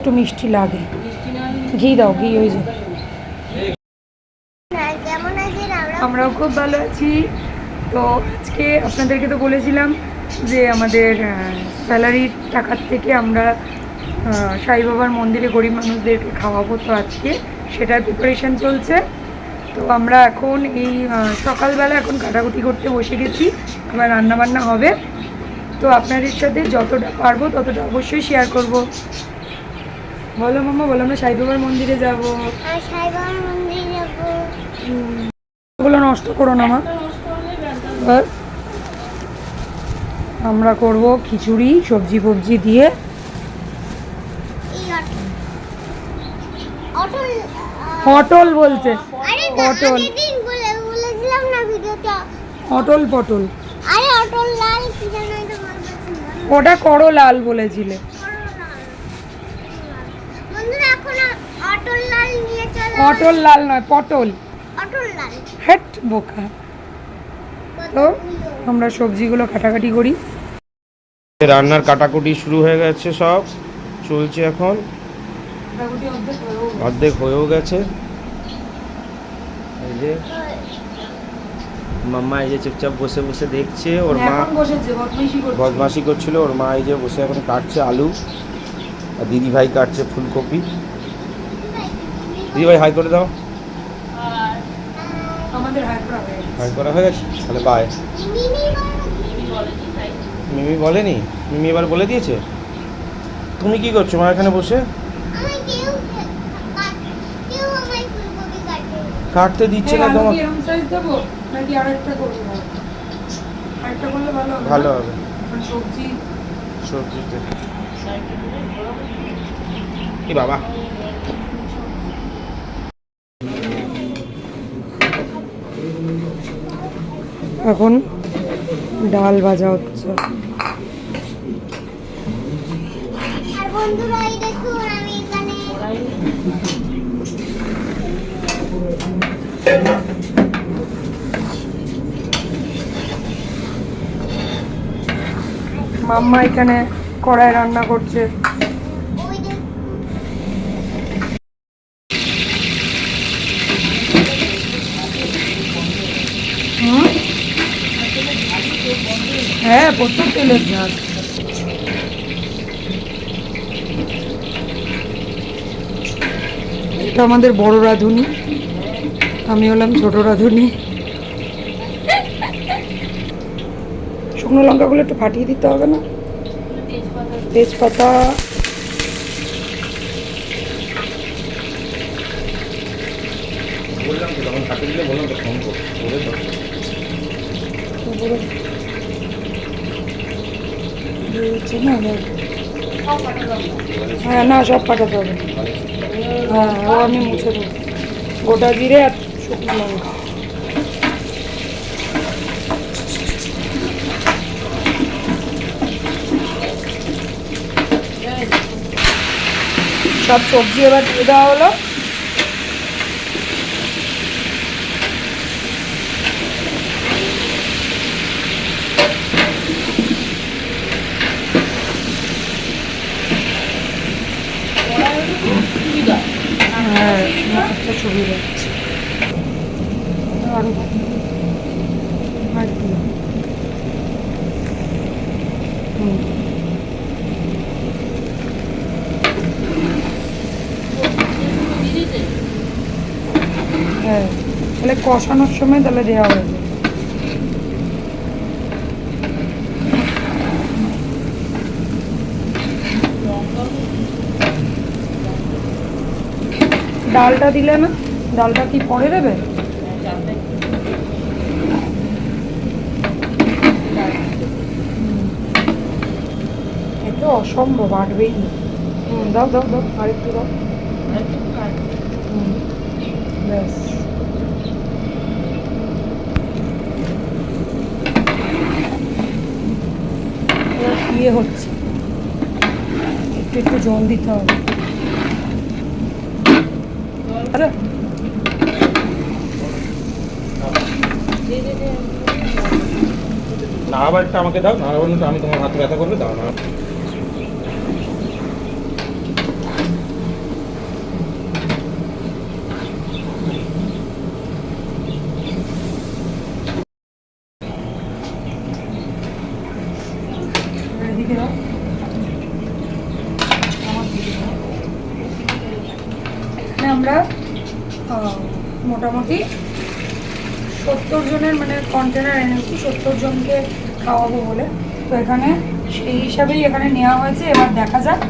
একটু মিষ্টি লাগে, ঘি দাও, ঘি হয়ে যায়। আমরাও খুব ভালো আছি। তো আজকে আপনাদেরকে তো বলেছিলাম যে আমাদের স্যালারির টাকার থেকে আমরা সাই বাবার মন্দিরে গরিব মানুষদেরকে খাওয়াবো। তো আজকে সেটার প্রিপারেশান চলছে। তো আমরা এখন এই সকালবেলা এখন কাটাকুটি করতে বসে গেছি, আবার রান্নাবান্না হবে। তো আপনাদের সাথে যতটা পারবো ততটা অবশ্যই শেয়ার করব। বলো মাম্মা, বলো। আমরা সাই বাবার মন্দিরে যাবো। ওগুলো নষ্ট করো না মা। আমরা করব খিচুড়ি, সবজি ফবজি দিয়ে। পটল বলছে, পটল, অটল পটল। ওটা করো লাল বলেছিলে। অটল লাল নয়, পটল। হেট বোকা। তো আমরা সবজিগুলো কাটাকাটি করি। রান্নার কাটাকুটি শুরু হয়ে গেছে, সব চলছে এখন, অর্ধেক হয়েও গেছে। এই যে মাম্মা এই যে চুপচাপ বসে বসে দেখছে, ওর মা বদমাশি করছিল, ওর মা এই যে বসে এখন কাটছে আলু, আর দিদি ভাই কাটছে ফুলকপি। দিদি ভাই হাই করে দাও। হাই করা হয়ে গেছে, তাহলে বাই। মিমি বলেনি? মিমি এবার বলে দিয়েছে। তুমি কি করছো মা এখানে বসে? কাটতে দিচ্ছে না তোমার? ভালো হবে সবজিতে। কি বাবা, এখন ডাল ভাজা হচ্ছে। মাম্মা এখানে কড়াই রান্না করছে। হ্যাঁ, প্রচুর তেলের ঝাল। এটা আমাদের বড় রাঁধুনি, আমি হলাম ছোট রাঁধুনি। শুকনো লঙ্কাগুলো একটু ফাটিয়ে দিতে হবে না? তেজপাতা, বললাম তো তখন কাটে দিলে, বললাম তো ফোন করে হ্যাঁ না, সব পাঠাতে হবে। হ্যাঁ, ও আমি মুছে দেবো। গোটা জিরে আর শুকনো লঙ্কা। সব সবজি এবার দিয়ে দেওয়া হলো। হ্যাঁ, একটা সুবিধা আরো হ্যাঁ, তাহলে কষানোর সময় তাহলে দেওয়া হয়ে যায়। ডালটা দিলে না? ডালটা কি পরে দেবে? এটা অসম্ভব, আটবেই না। দাও দাও দাও, আরেকটু দাও। ব্যাস, ইয়ে হচ্ছে, একটু একটু জল দিতে হবে। আরে না, আবার একটা আমাকে দাও না, আমি তোমার হাতে ব্যথা করবে, দাও না। আমরা মোটামুটি 70 জনের মানে কন্টেনার এনেছি 70 জনকে খাওয়াবো বলে। তো এখানে সেই হিসাবেই এখানে নেওয়া হয়েছে। এবার দেখা যাক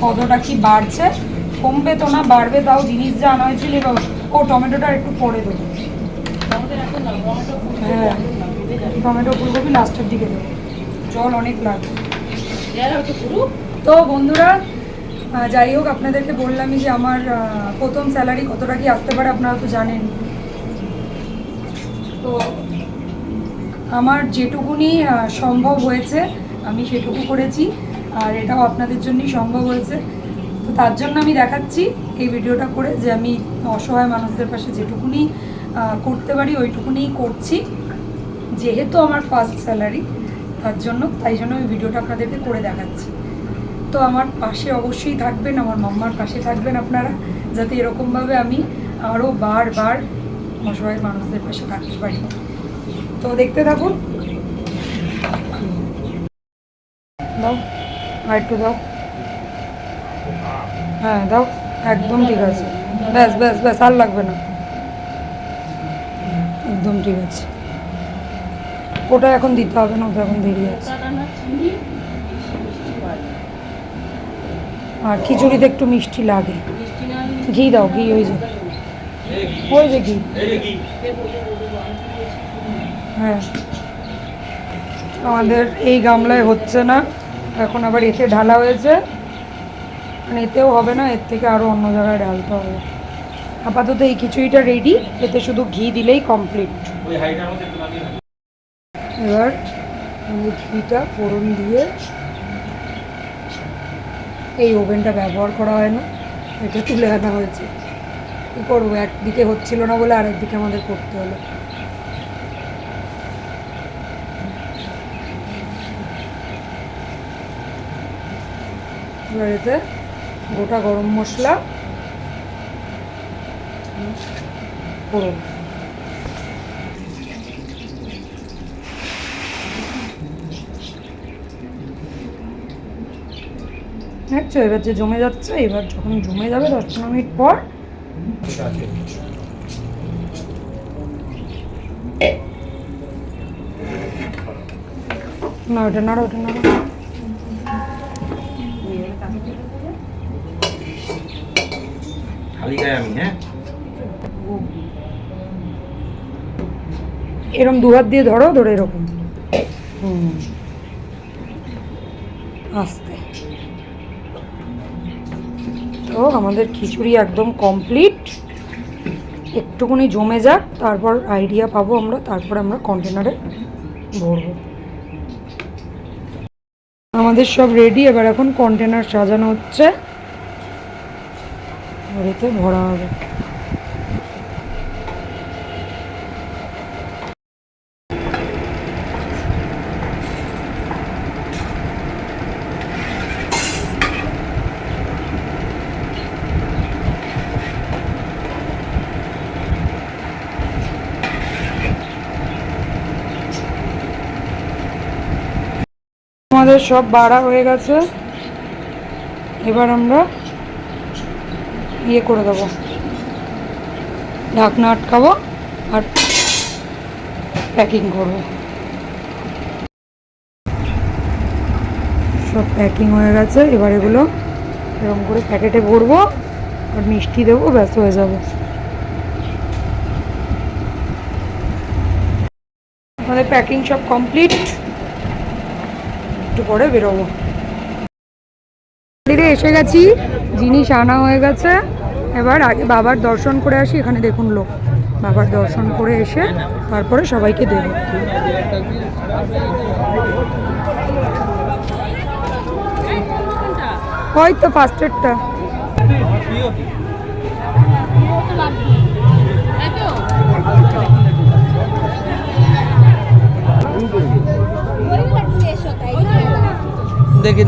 কতটা কি বাড়ছে, কমবে তো না বাড়বে, তাও জিনিস যা আনা হয়েছিল। এবার ও টমেটোটা একটু পরে দেবো, হ্যাঁ টমেটো ফুলকপি লাস্টের দিকে দেবো, জল অনেক লাগবে। তো বন্ধুরা যাই হোক, আপনাদেরকে বললামই যে আমার প্রথম স্যালারি কতটা কি আসতে পারে আপনারা তো জানেন। তো আমার যেটুকুনি সম্ভব হয়েছে আমি সেটুকু করেছি, আর এটাও আপনাদের জন্যই সম্ভব হয়েছে। তো তার জন্য আমি দেখাচ্ছি এই ভিডিওটা করে যে আমি অসহায় মানুষদের পাশে যেটুকুনি করতে পারি ওইটুকুনি করছি, যেহেতু আমার ফার্স্ট স্যালারি তাই জন্য আমি ভিডিওটা আপনাদেরকে করে দেখাচ্ছি। তো আমার পাশে অবশ্যই থাকবেন, আমার মাম্মার পাশে থাকবেন আপনারা, যাতে এরকমভাবে আমি আরও বারবার অসহায় মানুষদের পাশে থাকতে পারি। তো দেখতে থাকুন। দাও আর একটু দাও, হ্যাঁ দাও, একদম ঠিক আছে, ব্যাস ব্যাস ব্যাস, আর লাগবে না, একদম ঠিক আছে। ওটা এখন দিতে হবে না, ওটা এখন দেরি আছে। আর খিচুড়িতে একটু মিষ্টি লাগে, ঘি দাও, ঘি ওই যে ঘি, হ্যাঁ আমাদের এই গামলায় হচ্ছে না, এখন আবার এতে ঢালা হয়েছে, মানে এতেও হবে না, এর থেকে আরও অন্য জায়গায় ঢালতে হবে। আপাতত এই খিচুড়িটা রেডি, এতে শুধু ঘি দিলেই কমপ্লিট। এবার ঘিটা ফোড়ন দিয়ে, এই ওভেনটা ব্যবহার করা হয় না, এটা তুলে আনা হয়েছে। কী করবো, একদিকে হচ্ছিল না বলে আরেকদিকে আমাদের করতে হলো। এবার এতে গোটা গরম মশলা ফোড়ন, দেখছো এবার যে জমে যাচ্ছে, এবার যখন জমে যাবে 10-15 মিনিট পর না ওটা নাড়ো, ওটা নাড়ো, এরকম দু হাত দিয়ে ধরো, ধরে এরকম আস্তে। তো আমাদের খিচুড়ি একদম কমপ্লিট, একটুকুনি জমে যাক, তারপর আইডিয়া পাবো আমরা, তারপর আমরা কন্টেনারে ভরবো। আমাদের সব রেডি, এবার এখন কন্টেনার সাজানো হচ্ছে, এতে ভরা হবে। আমাদের সব বাড়া হয়ে গেছে, এবার আমরা ইয়ে করে দেবো, ঢাকনা আটকাবো আর প্যাকিং করবো। সব প্যাকিং হয়ে গেছে, এবার এগুলো এরকম করে প্যাকেটে ভরবো আর মিষ্টি দেবো, ব্যাস হয়ে যাবে। আমাদের প্যাকিং সব কমপ্লিট, একটু পরে বেরোবো। মন্দিরে এসে গেছি, জিনিস আনা হয়ে গেছে, এবার আগে বাবার দর্শন করে আসি। এখানে দেখুন লোক, বাবার দর্শন করে এসে তারপরে সবাইকে দেব। হয়তো ফার্স্টেরটা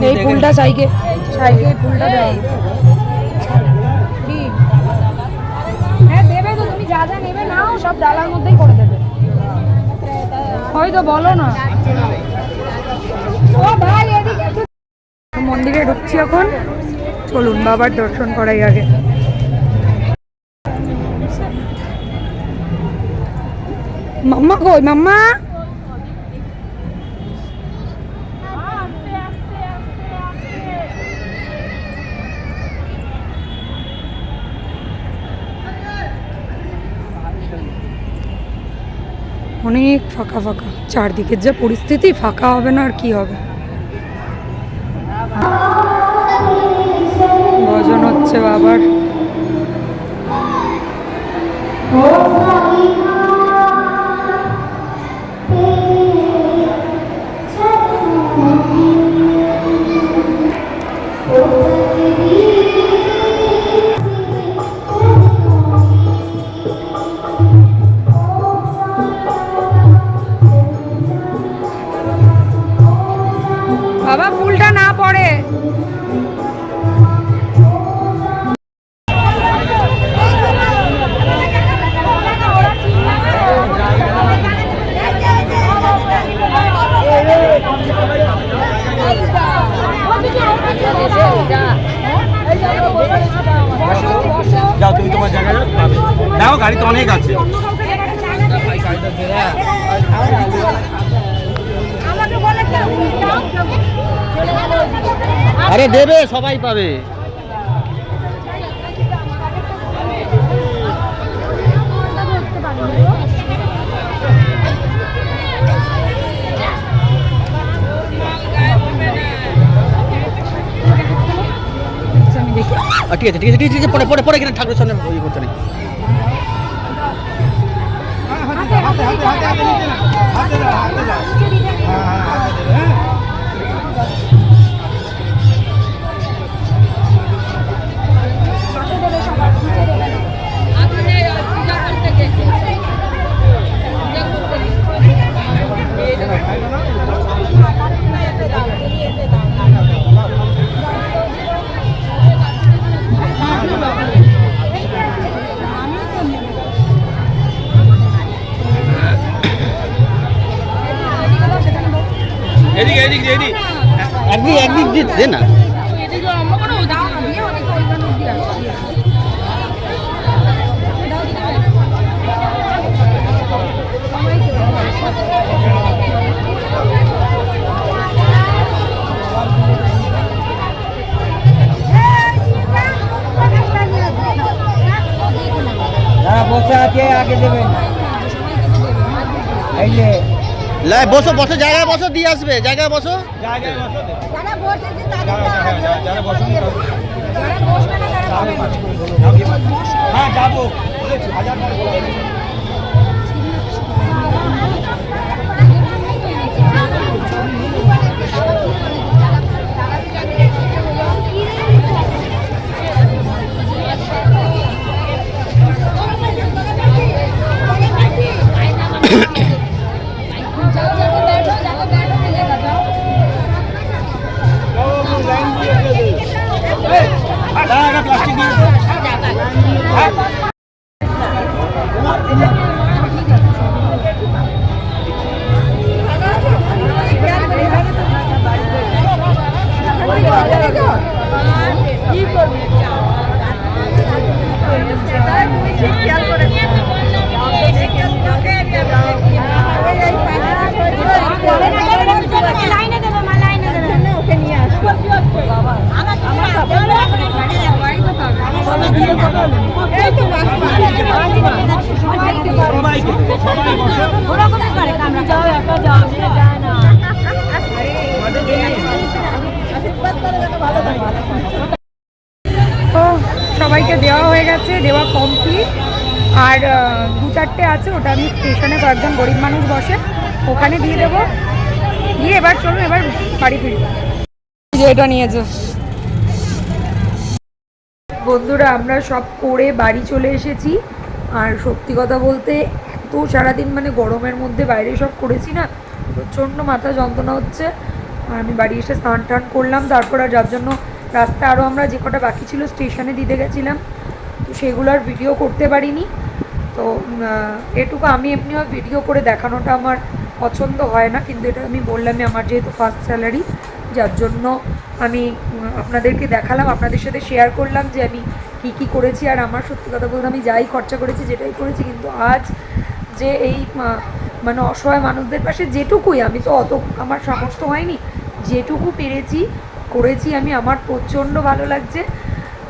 এই ফুলটা সাইকে ফুলটা দেওয়া, হ্যাঁ দেবে তো, তুমি যা যা নেবে নাও, সব ডালার মধ্যেই করে দেবে। হয়তো বলো না, ও ভাই এদিকে। মন্দিরে ঢুকছি এখন, চলুন বাবার দর্শন করাই আগে। মাম্মা কই মাম্মা? অনেক ফাঁকা ফাঁকা, চারদিকের যা পরিস্থিতি, ফাঁকা হবে না আর কি হবে। ভজন হচ্ছে বাবার। বাবা ফুলটা না পড়ে। যাও তুমি তোমার জায়গায় যাও, গাড়ি তো অনেক আছে। আরে দেবে, সবাই পাবে। ঠিক আছে ঠিক আছে ঠিক আছে, পরে পরে পরে এখানে ঠাকুরের সামনে ওই করতে নেই। এদিকে এদিকে এদিকে একদিক একদিক দিয়ে দে না। যারা বসে আছে আগে দেবেন। এই যে লাই বসো বসো, জায়গায় বসো, দিয়ে আসবে, জায়গায় বসো। জায়গায় বসো। যারা বসেছে তাদের যারা বসে যারা বসবে না তারা খাবে না। হ্যাঁ যাবো, হাজার বার বলা হয়েছে। প্লাস্টিক দিয়ে লাইনে দেবে মা, লাইনে দেবে ওকে নিয়ে আসবে। তো সবাইকে দেওয়া হয়ে গেছে, দেওয়া কমপ্লিট। আর দু চারটে আছে, ওটা আমি স্টেশনে কয়েকজন গরিব মানুষ বসে, ওখানে দিয়ে দেবো। দিয়ে এবার চলুন এবার বাড়ি ফিরি। যে এটা নিয়েছে বন্ধুরা, আমরা সব করে বাড়ি চলে এসেছি। আর সত্যি কথা বলতে এত সারাদিন মানে গরমের মধ্যে বাইরে সব করেছি না, প্রচণ্ড মাথা যন্ত্রণা হচ্ছে। আর আমি বাড়ি এসে স্নান টান করলাম, তারপর আর যার জন্য রাস্তায় আরও আমরা যে কটা বাকি ছিল স্টেশনে দিতে গেছিলাম, তো সেগুলো আর ভিডিও করতে পারিনি। তো এটুকু আমি এমনিও ভিডিও করে দেখানোটা আমার পছন্দ হয় না, কিন্তু এটা আমি বললামই, আমার যেহেতু ফার্স্ট স্যালারি, যার জন্য আমি আপনাদেরকে দেখালাম, আপনাদের সাথে শেয়ার করলাম যে আমি কী কী করেছি। আর আমার সত্যি কথা বলতে আমি যাই খরচা করেছি, যেটাই করেছি, কিন্তু আজ যে এই মানে অসহায় মানুষদের পাশে যেটুকুই, আমি তো অত আমার সামর্থ্য হয়নি, যেটুকু পেরেছি করেছি আমি। আমার প্রচণ্ড ভালো লাগছে।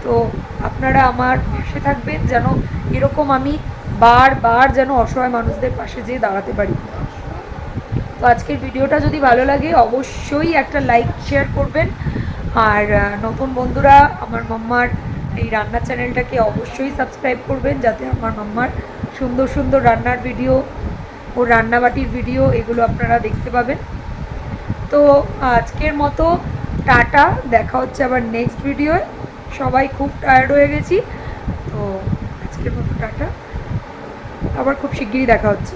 তো আপনারা আমার পাশে থাকবেন যেন এরকম আমি বারবার যেন অসহায় মানুষদের পাশে যেয়ে দাঁড়াতে পারি। তো আজকের ভিডিওটা যদি ভালো লাগে অবশ্যই একটা লাইক শেয়ার করবেন। আর নতুন বন্ধুরা আমার মাম্মার এই রান্নার চ্যানেলটাকে অবশ্যই সাবস্ক্রাইব করবেন, যাতে আমার মাম্মার সুন্দর সুন্দর রান্নার ভিডিও ও রান্নাবাটির ভিডিও এগুলো আপনারা দেখতে পাবেন। তো আজকের মতো টাটা, দেখা হচ্ছে আবার নেক্সট ভিডিওয়। সবাই খুব টায়ার্ড হয়ে গেছি, তো আজকের মতো টাটা, আবার খুব শিগগিরই দেখা হচ্ছে।